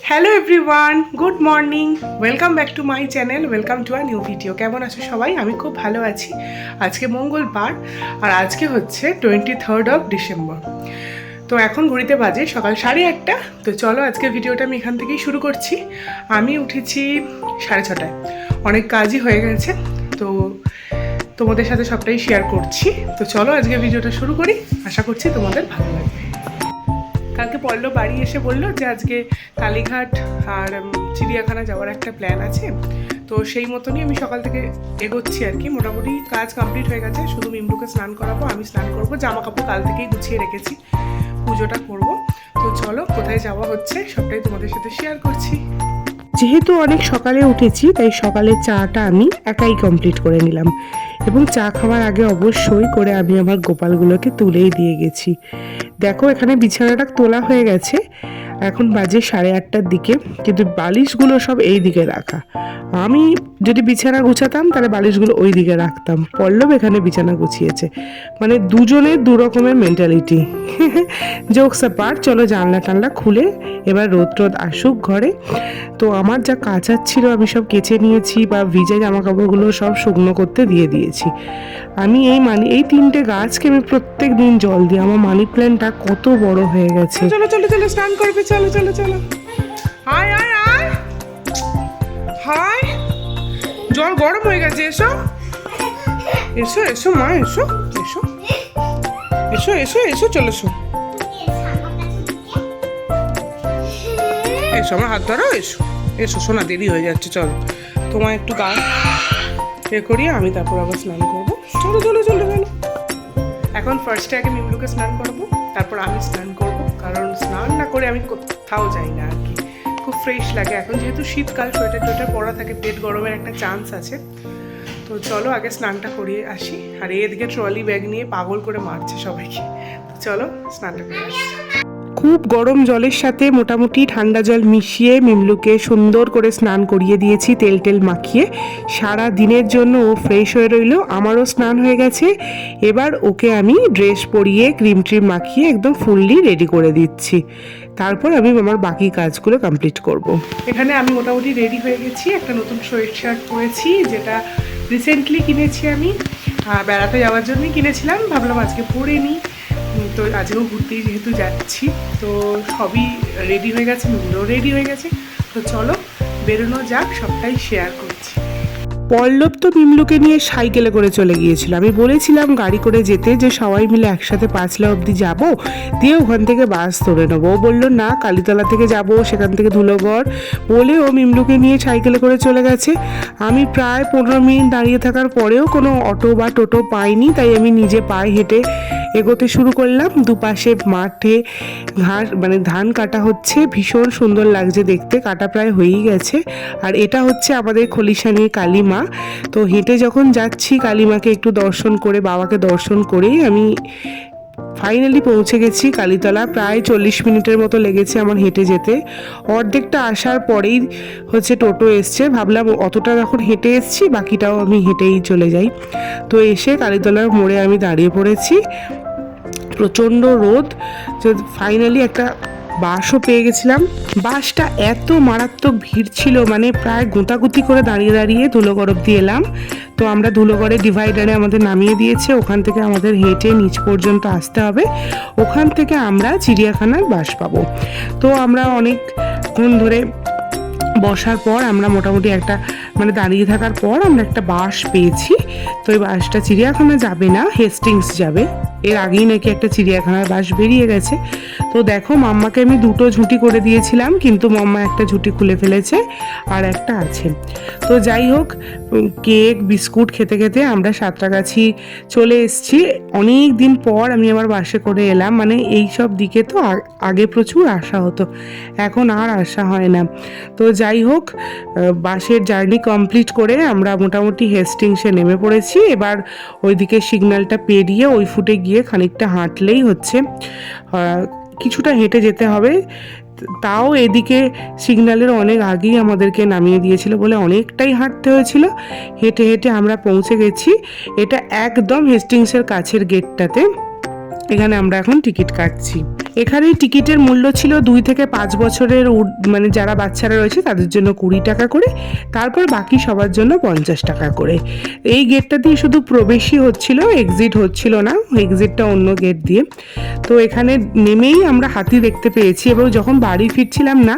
Hello everyone, good morning, welcome back to my channel, welcome to a new video. কেমন আছো সবাই? আমি খুব ভালো আছি। আজকে মঙ্গলবার আর আজকে হচ্ছে 23rd অফ ডিসেম্বর। তো এখন ঘড়িতে বাজে সকাল 8:30। তো চলো আজকে ভিডিওটা আমি এখান থেকেই শুরু করছি। আমি উঠেছি 6:30টায়, অনেক কাজই হয়ে গেছে, তো তোমাদের সাথে সবটাই শেয়ার করছি। তো চলো আজকে ভিডিওটা শুরু করি, আশা করছি তোমাদের ভালো লাগবে। কালকে পল্লব বাড়ি এসে বললো যে আজকে কালীঘাট আর চিড়িয়াখানা যাওয়ার একটা প্ল্যান আছে। তো সেই মতনই আমি সকাল থেকে এগোচ্ছি আর কি। মোটামুটি কাজ কমপ্লিট হয়ে গেছে, শুধু মিমরুকে স্নান করাবো, আমি স্নান করবো, জামা কাপড় কাল থেকেই গুছিয়ে রেখেছি, পুজোটা করব। তো চলো কোথায় যাওয়া হচ্ছে সবটাই তোমাদের সাথে শেয়ার করছি। যেহেতু অনেক সকালে উঠেছি তাই সকালের চাটা আমি একাই কমপ্লিট করে নিলাম, এবং চা খাওয়ার আগে অবশ্যই করে আমি আমার গোপালগুলোকে তুলেই দিয়ে গেছি। দেখো এখানে বিছানাটা তোলা হয়ে গেছে, এখন বাজে 8:30টার দিকে, কিন্তু বালিশগুলো সব এই দিকে রাখা। আমি যদি বিছানা গুছাতাম তাহলে বালিশগুলো ওই দিকে রাখতাম, পল্লব এখানে বিছানা গুছিয়েছে। মানে দুজনের দু রকমের মেন্টালিটি। Jokes apart. চলো জানলা টানলা খুলে এবার রোদ আসুক ঘরে। তো আমার যা কাচার ছিল আমি সব কেচে নিয়েছি, বা ভিজে জামা কাপড়গুলো সব শুকনো করতে দিয়ে দিয়েছি। আমি এই 3টে গাছকে আমি প্রত্যেক দিন জল দিই। আমার মানি প্ল্যান্টটা কত বড় হয়ে গেছে। চলো চলো চলো স্নান করবে, চলো চলো চলো। হাই হাই হাই হাই, জল গরম হয়ে গেছে, এসো এসো এসো মা, এসো এসো এসো এসো এসো, চলো এসো এসো, আমার হাত ধরো, এসো এসো সোনা, দেরি হয়ে যাচ্ছে। চলো তোমায় একটু গা করিয়ে আমি তারপর আবার স্নান করবো। চলো চলো চলো চলো। এখন ফার্স্টে আগে মিমরুকে স্নান করবো, তারপর আমি স্নান করব, কারণ স্নান না করে আমি কোথাও যাই না আর কি। খুব ফ্রেশ লাগে এখন, যেহেতু শীতকাল, সোয়েটার টোয়েটার পরা থাকে, পেট গরমের একটা চান্স আছে। তো চলো আগে স্নানটা করিয়ে আসি। আর এদিকে ট্রলি ব্যাগ নিয়ে পাগল করে মারছে সবাইকে। তো চলো স্নানটা করে আসি। খুব গরম জলের সাথে মোটামুটি ঠান্ডা জল মিশিয়ে মিমলুকে সুন্দর করে স্নান করিয়ে দিয়েছি, তেল টেল মাখিয়ে। সারা দিনের জন্য ও ফ্রেশ হয়ে রইল, আমারও স্নান হয়ে গেছে। এবার ওকে আমি ড্রেস পরিয়ে ক্রিম ট্রিম মাখিয়ে একদম ফুললি রেডি করে দিচ্ছি। তারপর আমি আমার বাকি কাজগুলো কমপ্লিট করব। এখানে আমি মোটামুটি রেডি হয়ে গেছি। একটা নতুন সোয়েট শার্ট পরেছি, যেটা রিসেন্টলি কিনেছি আমি, বেড়াতে যাওয়ার জন্যই কিনেছিলাম, ভাবলাম আজকে পরে নিই। তো আজকেও ঘুরতেই যেহেতু যাচ্ছি, তো সবই রেডি হয়ে গেছে, মিমরুও রেডি হয়ে গেছে। তো চলো বেরোনো যাক, সবটাই শেয়ার করছি। পল্লব তো মিমলুকে নিয়ে সাইকেলে করে চলে গিয়েছিল। আমি বলেছিলাম গাড়ি করে যেতে, যে সবাই মিলে একসাথে পাঁচলা অবধি যাব, দিয়ে ওখান থেকে বাস ধরে নেবো। ও বললো না, কালীতলা থেকে যাব, সেখান থেকে ধুলোগড়, বলে ও মিমলুকে নিয়ে সাইকেলে করে চলে গেছে। আমি প্রায় 15 মিনিট দাঁড়িয়ে থাকার পরেও কোনো অটো বা টোটো পাইনি, তাই আমি নিজে পায়ে হেঁটে এগোতে শুরু করলাম। দুপাশে মাঠে ঘাস মানে ধান কাটা হচ্ছে, ভীষণ সুন্দর লাগছে দেখতে, কাটা প্রায় হয়েই গেছে। আর এটা হচ্ছে আমাদের খলিশানির কালী মা। তো হেঁটে যখন যাচ্ছি কালীমাকে একটু দর্শন করে, বাবাকে দর্শন করেই আমি ফাইনালি পৌঁছে গেছি কালীতলা। প্রায় 40 মিনিটের মতো লেগেছে আমার হেঁটে যেতে। অর্ধেকটা আসার পরেই হচ্ছে টোটো এসছে, ভাবলাম অতটা যখন হেঁটে এসছি বাকিটাও আমি হেঁটেই চলে যাই। তো এসে কালীতলার মোড়ে আমি দাঁড়িয়ে পড়েছি। প্রচণ্ড রোদ, ফাইনালি একটা বাসও পেয়ে গেছিলাম। বাসটা এত মারাত্মক ভিড় ছিল, মানে প্রায় গোঁতাগুতি করে দাঁড়িয়ে দাঁড়িয়ে ধুলোগড় অব্দি এলাম। তো আমরা ধুলোগড়ে ডিভাইডারে আমাদের নামিয়ে দিয়েছে, ওখান থেকে আমাদের হেঁটে নিচ পর্যন্ত আসতে হবে। ওখান থেকে আমরা চিড়িয়াখানার বাস পাবো। তো আমরা অনেকক্ষণ ধরে বসার পর আমরা মোটামুটি একটা দাঁড়িয়ে থাকার পর আমরা একটা বাস পেয়েছি। তো এই বাসটা চিড়িয়াখানা যাবে না, হেস্টিংস যাবে। এর আগেই নাকি একটা চিড়িয়াখানার বাস বেরিয়ে গেছে। তো দেখো মাম্মাকে আমি 2টো ঝুঁটি করে দিয়েছিলাম, কিন্তু মাম্মা একটা ঝুঁটি খুলে ফেলেছে, আর একটা আছে। তো যাই হোক, কেক বিস্কুট খেতে খেতে আমরা সাঁতরাগাছি চলে এসেছি। অনেক দিন পর আমি আবার বাসে করে এলাম। এই সব দিকে তো আগে প্রচুর আসা হতো, এখন আর আসা হয় না। তো যাই হোক, বাসের জার্নি কমপ্লিট করে আমরা মোটামুটি হেস্টিংসে নেমে পড়েছি। এবার ওইদিকে সিগন্যালটা পেরিয়ে ওই ফুটে গিয়ে খানিকটা হাঁটলেই হচ্ছে, কিছুটা হেঁটে যেতে হবে। তাও এদিকে সিগন্যালের অনেক আগেই আমাদেরকে নামিয়ে দিয়েছিল বলে অনেকটাই হাঁটতে হয়েছিল। হেঁটে হেঁটে আমরা পৌঁছে গেছি। এটা একদম হেস্টিংসের কাছের গেটটাতে। এখানে আমরা এখন টিকিট কাটছি। এখানে টিকিটের মূল্য ছিল 2 থেকে 5 বছরের মানে যারা বাচ্চারা রয়েছে তাদের জন্য 20 টাকা করে, তারপর বাকি সবার জন্য 50 টাকা করে। এই গেটটা দিয়ে শুধু প্রবেশই হচ্ছিল, এক্সিট হচ্ছিল না, এক্সিটটা অন্য গেট দিয়ে। তো এখানে নেমেই আমরা হাতি দেখতে পেয়েছি এবং যখন বাড়ি ফিরছিলাম না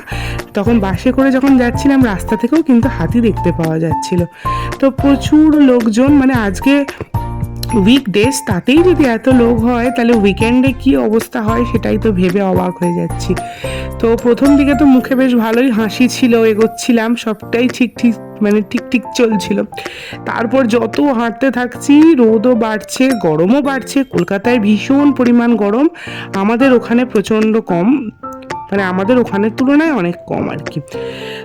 তখন বাসে করে যখন যাচ্ছিলাম রাস্তা থেকেও কিন্তু হাতি দেখতে পাওয়া যাচ্ছিল। তো প্রচুর লোকজন, মানে আজকে উইকডেজ তাতেই যদি এত লোক হয় তাহলে উইকেন্ডে কি অবস্থা হয় সেটাই তো ভেবে অবাক হয়ে যাচ্ছি। তো প্রথম দিকে তো মুখে বেশ ভালোই হাসি ছিল, এগোচ্ছিলাম, সবটাই ঠিক চলছিল। তারপর যত হাঁটতে থাকছি রোদও বাড়ছে, গরমও বাড়ছে। কলকাতায় ভীষণ পরিমাণ গরম, আমাদের ওখানে প্রচণ্ড কম, মানে আমাদের ওখানের তুলনায় অনেক কম আর কি।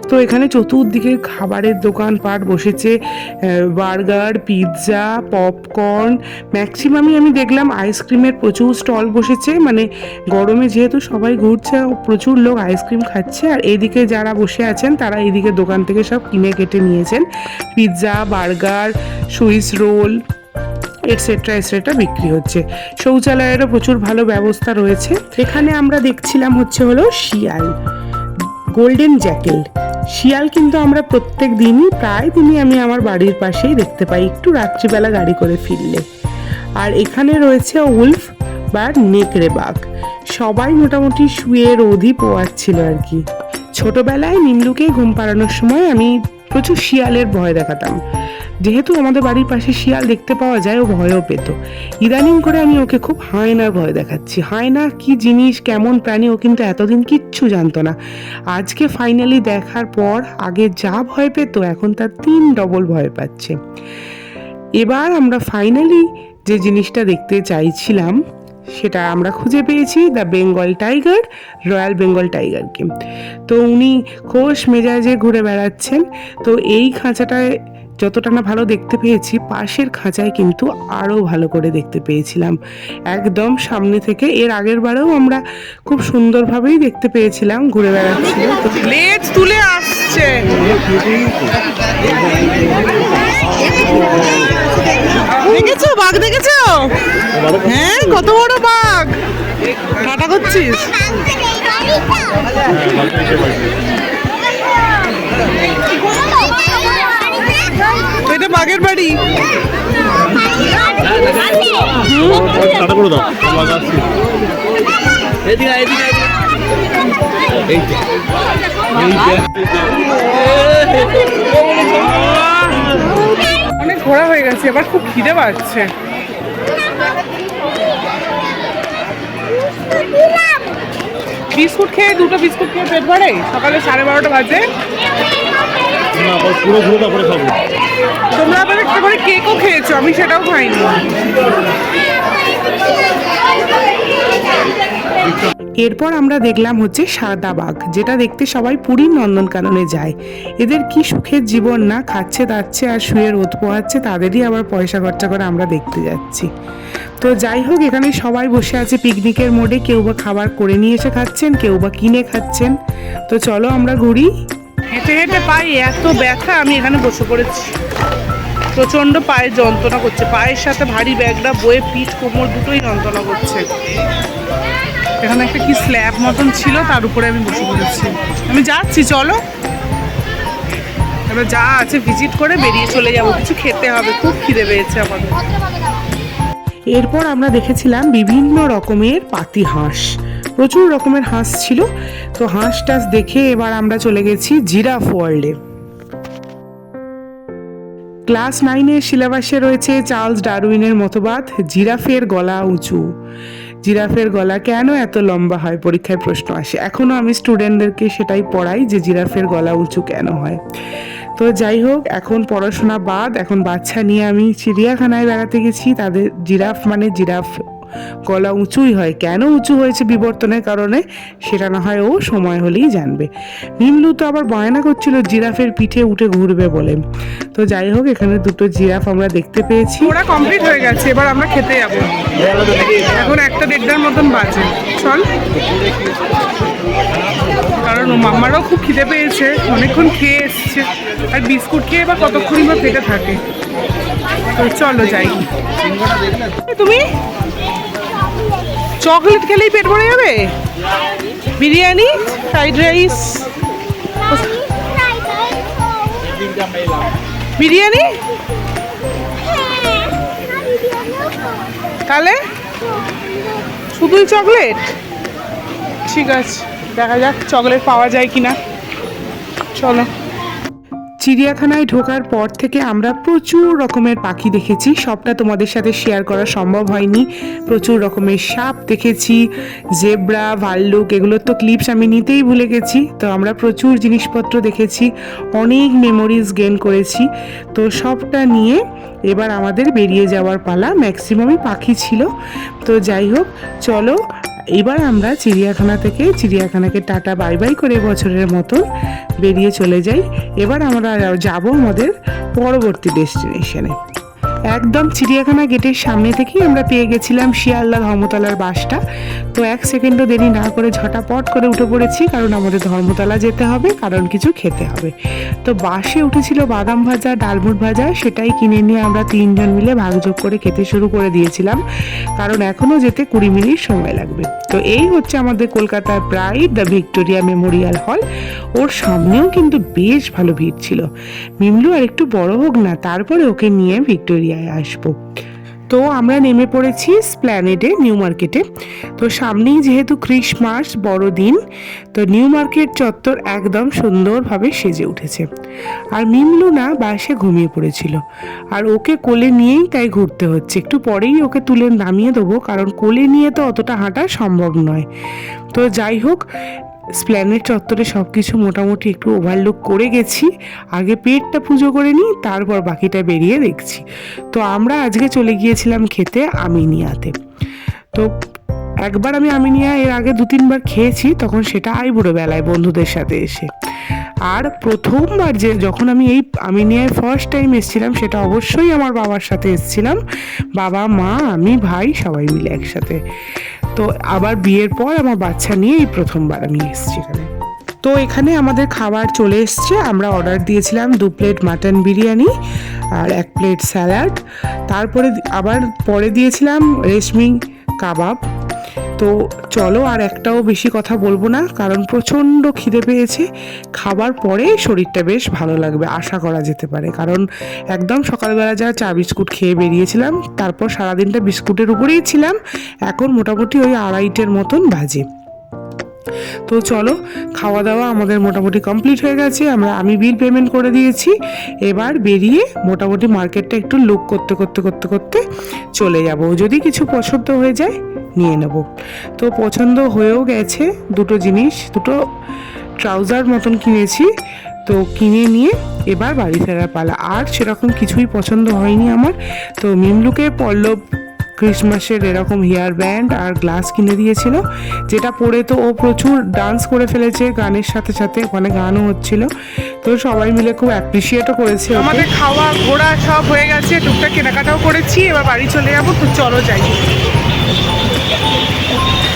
তো এখানে চতুর্দিকে খাবারের দোকানপাট বসেছে, বার্গার, পিৎজা, পপকর্ন, ম্যাক্সিমামই আমি দেখলাম আইসক্রিমের প্রচুর স্টল বসেছে। মানে গরমে যেহেতু সবাই ঘুরছে, প্রচুর লোক আইসক্রিম খাচ্ছে। আর এদিকে যারা বসে আছেন তারা এদিকে দোকান থেকে সব কিনে কেটে নিয়েছেন, pizza, burger, Swiss roll etcetera বিক্রি হচ্ছে। শৌচালয়েরও প্রচুর ভালো ব্যবস্থা রয়েছে। এখানে আমরা দেখছিলাম হলো শিয়াল, গোল্ডেন জ্যাকেল শিয়াল। কিন্তু আমরা প্রত্যেক দিনই প্রায় দিনই আমি আমার বাড়ির পাশেই দেখতে পাই, একটু রাত্রিবেলা গাড়ি করে ফিরলে। আর এখানে রয়েছে উলফ বা নেকড়ে বাঘ। সবাই মোটামুটি শুয়ে রোদই পোয়াচ্ছিল আর কি। ছোটবেলায় নিমলুকে ঘুম পাড়ানোর সময় আমি প্রচুর শিয়ালের ভয় দেখাতাম। যেহেতু আমাদের বাড়ির পাশে শিয়াল দেখতে পাওয়া যায়, ও ভয়ও পেত। ইদানিং করে আমি ওকে খুব হায়নার ভয় দেখাচ্ছি। হায়না কি জিনিস, কেমন প্রাণী, ও কিন্তু এতদিন কিচ্ছু জানতো না। আজকে ফাইনালি দেখার পর আগে যা ভয় পেত এখন তার 3 ডবল ভয় পাচ্ছে। এবার আমরা ফাইনালি যে জিনিসটা দেখতে চাইছিলাম সেটা আমরা খুঁজে পেয়েছি, the Bengal tiger, royal Bengal টাইগারকে। তো উনি খোশ মেজাজে ঘুরে বেড়াচ্ছেন। তো এই খাঁচাটায় যতটা না ভালো দেখতে পেয়েছি, পাশের খাঁচায় কিন্তু আরও ভালো করে দেখতে পেয়েছিলাম একদম সামনে থেকে। এর আগের বারেও আমরা খুব সুন্দরভাবেই দেখতে পেয়েছিলাম, ঘুরে বেড়াচ্ছিল। লেজ তুলে আসছে। দেখেছো বাঘ? দেখেছো? হ্যাঁ, কত বড় বাঘ। টাটা করছিস? এটা বাঘের বাড়ি। অনেক ঘোরা হয়ে গেছে, এবার খুব খিদে পাচ্ছে। বিস্কুট খেয়ে, 2টো বিস্কুট খেয়ে পেট ভরে। সকালে 12:30 বাজে। তোমরা আবার একেবারে কেকও খেয়েছো, আমি সেটাও খাইনি। এরপর আমরা দেখলাম সাদা বাঘ, যেটা দেখতে সবাই পুরীর নন্দনকাননে যায়। এদের কি সুখের জীবন না, খাচ্ছে দাচ্ছে আর শুয়ে রোদ পোহাচ্ছে, তাদেরই আবার পয়সা খরচা করে আমরা দেখতে যাচ্ছি। তো যাই হোক, এখানে সবাই বসে আছে পিকনিকের মোডে, কেউ বা খাবার করে নিয়ে এসে খাচ্ছেন, কেউ বা কিনে খাচ্ছেন। তো চলো আমরা ঘুরি। হেঁটে হেঁটে পায়ে এত ব্যথা, আমি এখানে বসে পড়েছি। প্রচণ্ড পায়ে যন্ত্রণা করছে, পায়ের সাথে ভারী ব্যাগটা বয়ে পিঠ কোমর দুটোই যন্ত্রণা করছে। এখানে একটা কি স্ল্যাব মতন ছিল, তার উপরে আমি বসে পড়েছি। আমি যাচ্ছি, চলো এবার যা আছে ভিজিট করে বেরিয়ে চলে যাবো, কিছু খেতে হবে, খুব খিদে পেয়েছে আমাদের। এরপর আমরা দেখেছিলাম বিভিন্ন রকমের পাতি হাঁস, প্রচুর রকমের হাঁস ছিল। তো হাঁস টাস দেখে এবার আমরা চলে গেছি জিরাফ ওয়ার্ল্ডে। ক্লাস 9-এর সিলেবাসে রয়েছে চার্লস ডারউইনের মতবাদ, জিরাফের গলা উঁচু। জিরাফের গলা কেন এত লম্বা হয়, পরীক্ষায় প্রশ্ন আসে। এখনও আমি স্টুডেন্টদেরকে সেটাই পড়াই যে জিরাফের গলা উঁচু কেন হয়। তো যাই হোক, এখন পড়াশোনা বাদ, এখন বাচ্চা নিয়ে আমি চিড়িয়াখানায় বেড়াতে গেছি। তাদের জিরাফ গলা উঁচুই হয়, কেন উঁচু হয়েছে বিবর্তনের কারণে সেটা না হয় ও সময় হলেই জানবে। মিমলু তো আবার বায়না করছিল জিরাফের পিঠে উঠে ঘুরবে বলে। তো যাই হোক, এখানে 2টো জিরাফ আমরা দেখতে পেয়েছি। ওরা কমপ্লিট হয়ে গেছে, এবার আমরা খেতে যাবো। এখন 1:30 মতন বাজে, চল। কারণ মাম্মারও খুব খিদে পেয়েছে, অনেকক্ষণ খেয়ে এসছে, আর বিস্কুট খেয়ে বা কতক্ষণই বা পেটে থাকে। তো চলো যাই। তুমি চকলেট খেলেই পেট ভরে যাবে? বিরিয়ানি, ফ্রাইড রাইস, বিরিয়ানি, তাহলে শুধুই চকলেট? ঠিক আছে, দেখা যাক চকলেট পাওয়া যায় কিনা। চলো। চিড়িয়াখানায় ঢোকার পর থেকে আমরা প্রচুর রকমের পাখি দেখেছি, সবটা তোমাদের সাথে শেয়ার করা সম্ভব হয়নি। প্রচুর রকমের সাপ দেখেছি, জেব্রা, ভাল্লুক, এগুলোর তো ক্লিপস আমি নিতেই ভুলে গেছি। তো আমরা প্রচুর জিনিসপত্র দেখেছি, অনেক মেমোরিজ গেইন করেছি। তো সবটা নিয়ে এবার আমাদের বেরিয়ে যাওয়ার পালা। ম্যাক্সিমামই পাখি ছিল। তো যাই হোক, চলো এবার আমরা চিড়িয়াখানাকে টাটা বাই বাই করে বছরের মতন বেরিয়ে চলে যাই। এবার আমরা যাব আমাদের পরবর্তী ডেস্টিনেশনে। একদম চিড়িয়াখানা গেটের সামনে থেকেই আমরা পেয়ে গেছিলাম শিয়ালদা ধর্মতলার বাসটা। তো এক সেকেন্ডও দেরি না করে ঝটাপট করে উঠে পড়েছি, কারণ আমাদের ধর্মতলা যেতে হবে, কারণ কিছু খেতে হবে। তো বাসে উঠেছিল বাদাম ভাজা, ডালমুট ভাজা, সেটাই কিনে নিয়ে আমরা 3 জন মিলে ভাগযোগ করে খেতে শুরু করে দিয়েছিলাম, কারণ এখনও যেতে 20 মিনিট সময় লাগবে। তো এই হচ্ছে আমাদের কলকাতার প্রাইড, দ্য ভিক্টোরিয়া মেমোরিয়াল হল। ওর সামনেও কিন্তু বেশ ভালো ভিড় ছিল। মিমলু আর একটু বড় হোক না, তারপরে ওকে নিয়ে ভিক্টোরিয়ায় আসবো। তো আমরা নেমে পড়েছি স্প্ল্যানেডে, নিউ মার্কেটে। তো সামনেই যেহেতু ক্রিসমাস বড়দিন, তো নিউ মার্কেট চত্বর একদম সুন্দরভাবে সেজে উঠেছে। আর মিমলু না বাসে ঘুমিয়ে পড়েছিল, আর ওকে কোলে নিয়েই তাই ঘুরতে হচ্ছে। একটু পরেই ওকে তুলে নামিয়ে দেবো, কারণ কোলে নিয়ে তো অতটা হাঁটা সম্ভব নয়। তো যাই হোক, স্প্ল্যানেড চত্বরে সব কিছু মোটামুটি একটু ওভারলুক করে গেছি। আগে পেটটা পুজো করে নিই, তারপর বাকিটা বেরিয়ে দেখছি। তো আমরা আজকে চলে গিয়েছিলাম খেতে আমিনিয়াতে। তো একবার আমি আমিনিয়া এর আগে 2-3 বার খেয়েছি, তখন সেটা আইবুড়ো বেলায় বন্ধুদের সাথে এসে। আর প্রথমবার যখন আমি এই আমিনিয়ায় ফার্স্ট টাইম এসেছিলাম, সেটা অবশ্যই আমার বাবার সাথে এসেছিলাম। বাবা, মা, আমি, ভাই সবাই মিলে একসাথে। তো আবার বিয়ের পর আমার বাচ্চা নিয়ে এই প্রথমবার আমি এসেছি এখানে। তো এখানে আমাদের খাবার চলে এসছে। আমরা অর্ডার দিয়েছিলাম 2 প্লেট মাটন বিরিয়ানি আর 1 প্লেট স্যালাড। তারপরে আবার পরে দিয়েছিলাম রেশমি কাবাব। তো চলো, আর একটাও বেশি কথা বলবো না, কারণ প্রচণ্ড খিদে পেয়েছে। খাবার পরে শরীরটা বেশ ভালো লাগবে আশা করা যেতে পারে, কারণ একদম সকালবেলা যা চা বিস্কুট খেয়ে বেরিয়েছিলাম, তারপর সারাদিনটা বিস্কুটের উপরেই ছিলাম। এখন মোটামুটি ওই 2:30-এর মতন বাজে। তো চলো, খাওয়া দাওয়া আমাদের মোটামুটি কমপ্লিট হয়ে গেছে। আমি বিল পেমেন্ট করে দিয়েছি। এবার বেরিয়ে মোটামুটি মার্কেটটা একটু লুক করতে করতে করতে করতে চলে যাব। যদি কিছু পছন্দ হয়ে যায় নিয়ে নেব। তো পছন্দ হয়েও গেছে। দুটো ট্রাউজার মতন কিনেছি। তো কিনে নিয়ে এবার বাড়ি ফেরার পালা। আর সেরকম কিছুই পছন্দ হয়নি আমার। তো মিমলুকে পল্লব ক্রিসমাসের এরকম হেয়ার ব্যান্ড আর গ্লাস কিনে দিয়েছিল, যেটা পরে তো ও প্রচুর ডান্স করে ফেলেছে গানের সাথে সাথে। ওখানে গানও হচ্ছিল, তো সবাই মিলে খুব অ্যাপ্রিসিয়েটও করেছে। আমাদের খাওয়া ঘোরা সব হয়ে গেছে, টুকটাক কেনাকাটাও করেছি। এবার বাড়ি চলে যাবো। তো চলো যাই।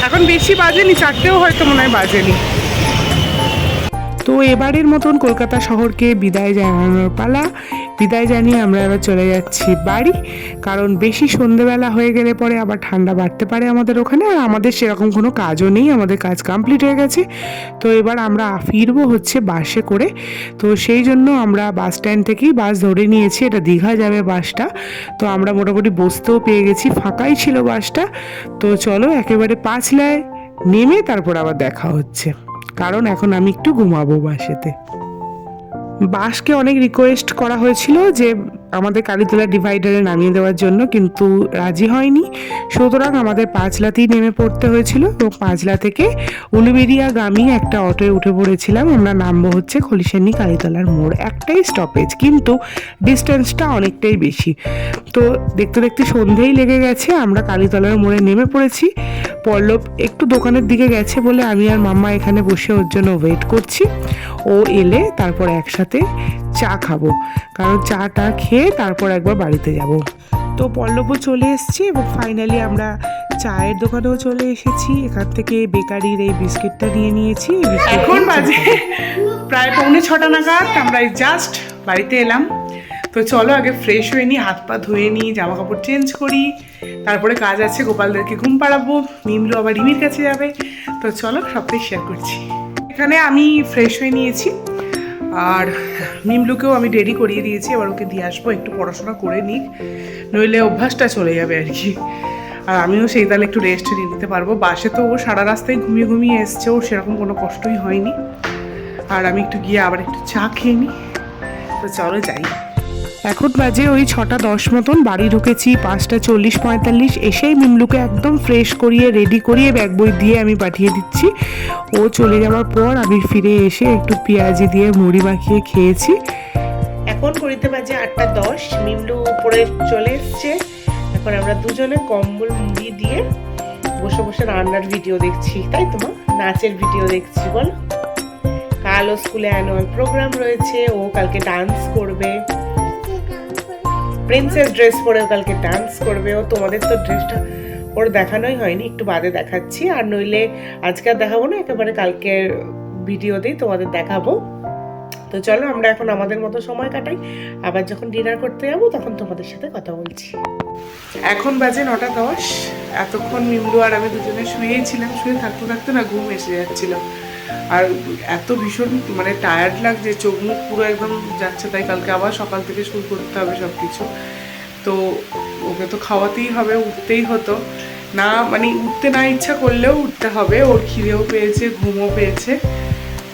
এখন বেশি বাজেনি, 4টেও হয়তো মনে হয় বাজেনি। তো এবারের মতন কলকাতা শহরকে বিদায় জানানোর পালা। বিদায় জানিয়ে আমরা এবার চলে যাচ্ছি বাড়ি, কারণ বেশি সন্ধেবেলা হয়ে গেলে পরে আবার ঠান্ডা বাড়তে পারে আমাদের ওখানে। আর আমাদের সেরকম কোনো কাজও নেই, আমাদের কাজ কমপ্লিট হয়ে গেছে। তো এবার আমরা ফিরবো হচ্ছে বাসে করে। তো সেই জন্য আমরা বাস স্ট্যান্ড থেকেই বাস ধরে নিয়েছি। এটা দীঘা যাবে বাসটা। তো আমরা মোটামুটি বসতেও পেয়ে গেছি, ফাঁকাই ছিল বাসটা। তো চলো একেবারে পাঁচলায় নেমে তারপর আবার দেখা হচ্ছে, কারণ এখন আমি একটু ঘুমাবো বাসেতে। বাসকে অনেক রিকোয়েস্ট করা হয়েছিল যে আমাদের কালীতলা ডিভাইডারে নামিয়ে দেওয়ার জন্য, কিন্তু রাজি হয়নি। সুতরাং আমাদের পাঁচলাতেই নেমে পড়তে হয়েছিল। এবং পাঁচলা থেকে উলুবেড়িয়াগামী একটা অটোয় উঠে পড়েছিলাম। আমরা নামবো হচ্ছে খলিশানি কালীতলার মোড়। একটাই স্টপেজ, কিন্তু ডিস্টেন্সটা অনেকটাই বেশি। তো দেখতে দেখতে সন্ধেই লেগে গেছে। আমরা কালীতলার মোড়ে নেমে পড়েছি। পল্লব একটু দোকানের দিকে গেছে বলে আমি আর মাম্মা এখানে বসে ওর জন্য ওয়েট করছি। ও এলে তারপর একসাথে চা খাবো, কারণ চাটা খেয়ে তারপর একবার বাড়িতে যাব। তো পল্লবও চলে এসেছি এবং ফাইনালি আমরা চায়ের দোকানেও চলে এসেছি। এখান থেকে বেকারির এই বিস্কিটটা নিয়ে নিয়েছি। এখন বাজে প্রায় 6:45 নাগাদ। আমরা জাস্ট বাড়িতে এলাম। তো চলো আগে ফ্রেশ হয়ে নিই, হাত পা ধুয়ে নিই, জামা কাপড় চেঞ্জ করি, তারপরে কাজ আছে, গোপালদেরকে ঘুম পাড়াবো, মিমলু আবার রিমির কাছে যাবে। তো চলো সবটাই শেয়ার করছি। এখানে আমি ফ্রেশ হয়ে নিয়েছি আর মিমলুকেও আমি রেডি করিয়ে দিয়েছি, এবার ওকে দিয়ে আসবো, একটু পড়াশোনা করে নিক, নইলে অভ্যাসটা চলে যাবে আর কি। আর আমিও সেই তাহলে একটু রেস্ট নিয়ে নিতে পারবো। বাসে তো ও সারা রাস্তায় ঘুমিয়ে ঘুমিয়ে এসছে, ওর সেরকম কোনো কষ্টই হয়নি। আর আমি একটু গিয়ে আবার একটু চা খেয়ে নিই। তো চলো যাই। এখন বাজে ওই 6:10 মতন, বাড়ি ঢুকেছি 5:40-45। এসেই মিমলুকে একদম ফ্রেশ করিয়ে রেডি করিয়ে ব্যাগ বই দিয়ে আমি পাঠিয়ে দিচ্ছি। ও চলে যাওয়ার পর আমি ফিরে এসে একটু পেঁয়াজি দিয়ে মুড়ি মাখিয়ে খেয়েছি। এখন ঘড়িতে বাজে 8:10। মিমলু উপরে চলে এসছে। এখন আমরা দুজনে কম্বল মুড়ি দিয়ে বসে বসে রান্নার ভিডিও দেখছি, তাই তো মা? নাচের ভিডিও দেখছি। বল, কালও স্কুলে অ্যানুয়াল প্রোগ্রাম রয়েছে, ও কালকে ডান্স করবে, প্রিন্সেস ড্রেস পরেও কালকে ডান্স করবে। ও তোমাদের তো ড্রেসটা ওর দেখানোই হয়নি, একটু বাদে দেখাচ্ছি। আর নইলে আজকে আর দেখাবো না, একেবারে কালকের ভিডিওতেই তোমাদের দেখাবো। তো চলো আমরা এখন আমাদের মতো সময় কাটাই, আবার যখন ডিনার করতে যাবো তখন তোমাদের সাথে কথা বলছি। এখন বাজে 9:10। এতক্ষণ মিমলু আর আমি দুজনে শুয়েই ছিলাম। শুয়ে থাকতে থাকতে না ঘুম এসে যাচ্ছিল, আর এত ভীষণ মানে টায়ার্ড লাগছে, চোখ মুখ পুরো একদম যাচ্ছে। তাই কালকে আবার সকাল থেকে শুরু করতে হবে সব কিছু। তো ওকে তো খাওয়াতেই হবে, উঠতেই হতো না, মানে উঠতে না ইচ্ছা করলেও উঠতে হবে। ওর খিদেও পেয়েছে, ঘুমও পেয়েছে।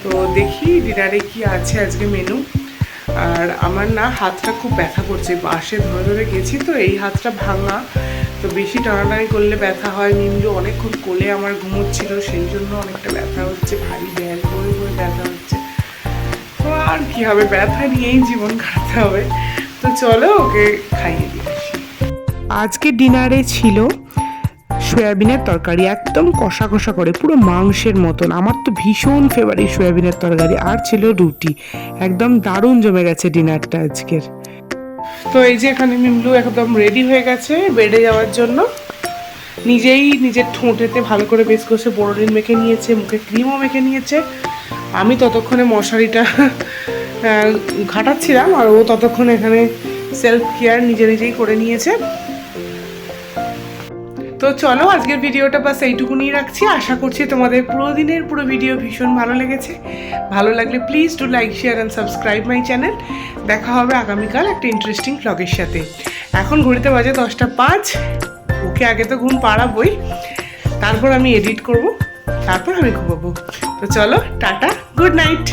তো দেখি ডিনারে কি আছে আজকে মেনু। আর আমার না হাতটা খুব ব্যথা করছে, বাসে ধরে ধরে গেছি তো, এই হাতটা ভাঙা, তো বেশি টানাটানি করলে ব্যথা হয়। মিমলু অনেকক্ষণ কোলে আমার ঘুমোচ্ছিল, সেই জন্য অনেকটা ব্যথা হচ্ছে, ভারী ব্যাগ বয়ে বয়ে ব্যথা হচ্ছে। তো আর কি হবে, ব্যথা নিয়েই জীবন কাটাতে হবে। তো চলো ওকে খাইয়ে দিয়ে আসি। আজকে ডিনারে ছিল সয়াবিনের তরকারি, একদম কষা কষা করে, পুরো মাংসের মতন। আমার তো ভীষণ ফেভারিট সয়াবিনের তরকারি। আর ছিল রুটি, একদম দারুণ জমে গেছে ডিনারটা আজকের। তো এই যে এখানে মিমলু একদম রেডি হয়ে গেছে বেডে যাওয়ার জন্য। নিজেই নিজের ঠোঁটেতে ভালো করে বেশ কষে বোরোলিন মেখে নিয়েছে, মুখে ক্রিমও মেখে নিয়েছে। আমি ততক্ষণে মশারিটা ঘাটাচ্ছিলাম, আর ও ততক্ষণ এখানে সেলফ কেয়ার নিজে নিজেই করে নিয়েছে। তো চলো আজকের ভিডিওটা বাস এইটুকুনি রাখছি। আশা করছি তোমাদের পুরো দিনের পুরো ভিডিও ভীষণ ভালো লেগেছে। ভালো লাগলে please do like, share and subscribe my channel. দেখা হবে আগামীকাল একটা ইন্টারেস্টিং ভ্লগের সাথে। এখন ঘড়িতে বাজে 10:05। ওকে আগে তো ঘুম পাড়াবই, তারপর আমি এডিট করব, তারপর আমি ঘুমাবো। তো চলো টাটা, গুড নাইট।